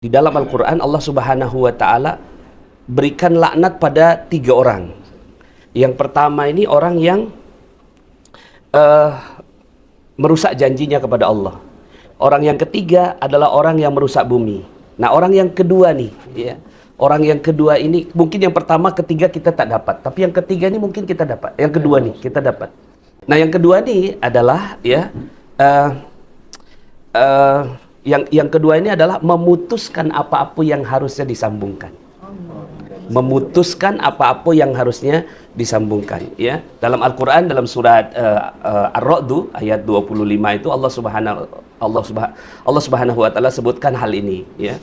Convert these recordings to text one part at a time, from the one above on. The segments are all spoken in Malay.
Di dalam Al-Quran Allah Subhanahu wa Ta'ala berikan laknat pada 3 orang. Yang pertama ini orang yang merusak janjinya kepada Allah. Orang yang ketiga adalah orang yang merusak bumi. Nah, orang yang kedua nih, ya, orang yang kedua ini mungkin yang pertama, ketiga kita tak dapat, tapi yang ketiga ini mungkin kita dapat. Yang kedua nih kita dapat. Nah, yang kedua nih adalah yang kedua ini adalah memutuskan apa-apa yang harusnya disambungkan. Memutuskan apa-apa yang harusnya disambungkan, ya. Dalam Al-Qur'an dalam surat Ar-Ra'd ayat 25 itu Allah Subhanahu wa Ta'ala sebutkan hal ini, ya.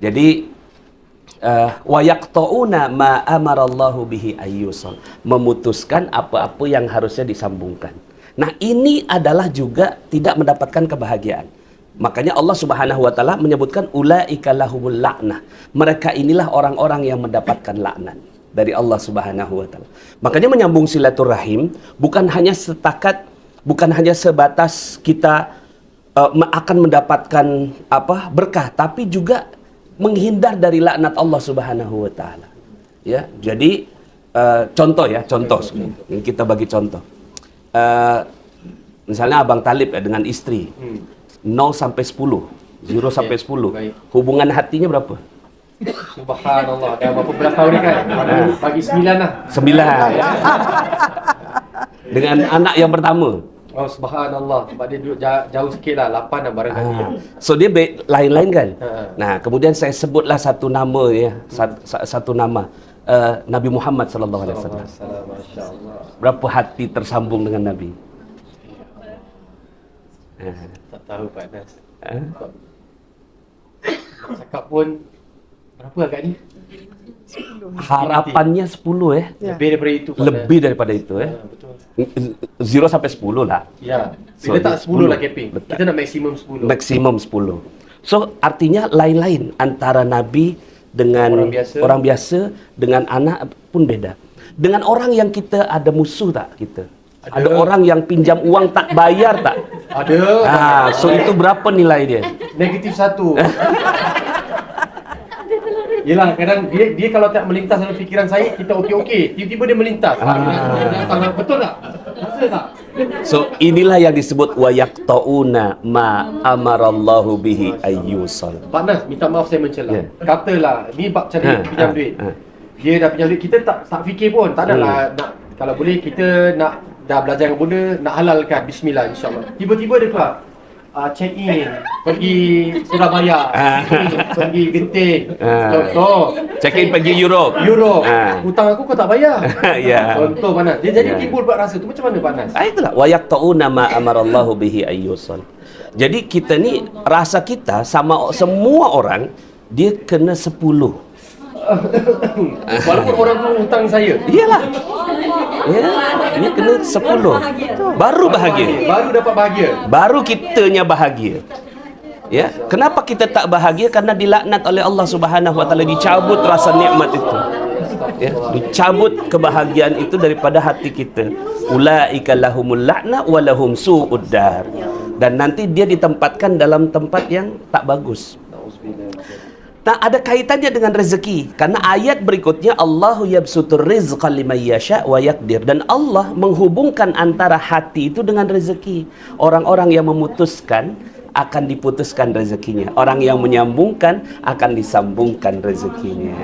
Jadi wa yaqta'una ma amarallahu bihi ayyusal, memutuskan apa-apa yang harusnya disambungkan. Nah, ini adalah juga tidak mendapatkan kebahagiaan. Makanya Allah Subhanahu wa Ta'ala menyebutkan ulaika lahumul la'nah. Mereka inilah orang-orang yang mendapatkan laknat dari Allah Subhanahu wa Ta'ala. Makanya menyambung silaturahim bukan hanya sebatas kita akan mendapatkan berkah, tapi juga menghindar dari laknat Allah Subhanahu wa Ta'ala. Ya, jadi contoh ini kita bagi contoh. Misalnya Abang Talib ya dengan istri. 0 sampai 10. 0 sampai 10. Baik. Hubungan hatinya berapa? Subhanallah. Dah berapa belas tahun ni kan? Bagi 9 lah. 9. Dengan anak yang pertama. Oh, subhanallah. Sebab dia duduk jauh sikit lah. 8 lah barangkali. So dia lain-lain kan? Nah, kemudian saya sebutlah satu nama ya. Satu nama. Nabi Muhammad sallallahu alaihi wasallam. Masya-Allah. Berapa hati tersambung dengan Nabi? Tak tahu Pak Nas. Cakap pun berapa agaknya? Harapannya 10 ya. Lebih daripada itu. Lebih daripada itu ya. Betul. 0 sampai 10 lah. Ya. Bila tak 10 lah capping. Kita nak maksimum 10. Maksimum 10. So artinya lain-lain antara Nabi dengan orang biasa dengan anak pun beda. Dengan orang yang kita ada musuh tak kita? Ada orang yang pinjam uang tak bayar tak? Ada. So itu berapa nilai dia? Negatif 1. Yelah, kadang dia kalau tak melintas dalam fikiran saya, kita okey-okey. Tiba-tiba dia melintas. Betul tak? Rasa tak? So inilah yang disebut wa yaqta'una ma amarallahu bihi ayyusal. Pak Nas, minta maaf saya mencela. Katalah, ni bab cari pinjam duit. Dia dah pinjam duit, kita tak fikir pun. Tak adalah nak, kalau boleh kita nak dah belajar dengan bunda, nak halalkan, bismillah insyaAllah. Tiba-tiba dia keluar check in, pergi Surabaya, pergi Genting, contoh check in pergi Europe. Hutang aku kau tak bayar. Ya. Contoh Pak Nas. Dia jadi timbul buat rasa tu macam mana Pak Nas? Itulah wa yaqta'una ma amarallahu bihi ayyusal. Jadi kita ni rasa kita sama semua orang dia kena 10. Walaupun orang tu hutang saya. Iyalah. Ya, ini kena 10. Baru bahagia. Baru dapat bahagia. Baru kitanya bahagia. Ya, kenapa kita tak bahagia? Karena dilaknat oleh Allah Subhanahu wa Ta'ala, dicabut rasa nikmat itu. Ya, dicabut kebahagiaan itu daripada hati kita. Ulaika lahumul la'na wa lahum su'ud dar. Dan nanti dia ditempatkan dalam tempat yang tak bagus. Nah, ada kaitannya dengan rezeki. Karena ayat berikutnya Allahu yabsutur rizqa liman yasha wa yaqdir, dan Allah menghubungkan antara hati itu dengan rezeki. Orang-orang yang memutuskan akan diputuskan rezekinya. Orang yang menyambungkan akan disambungkan rezekinya.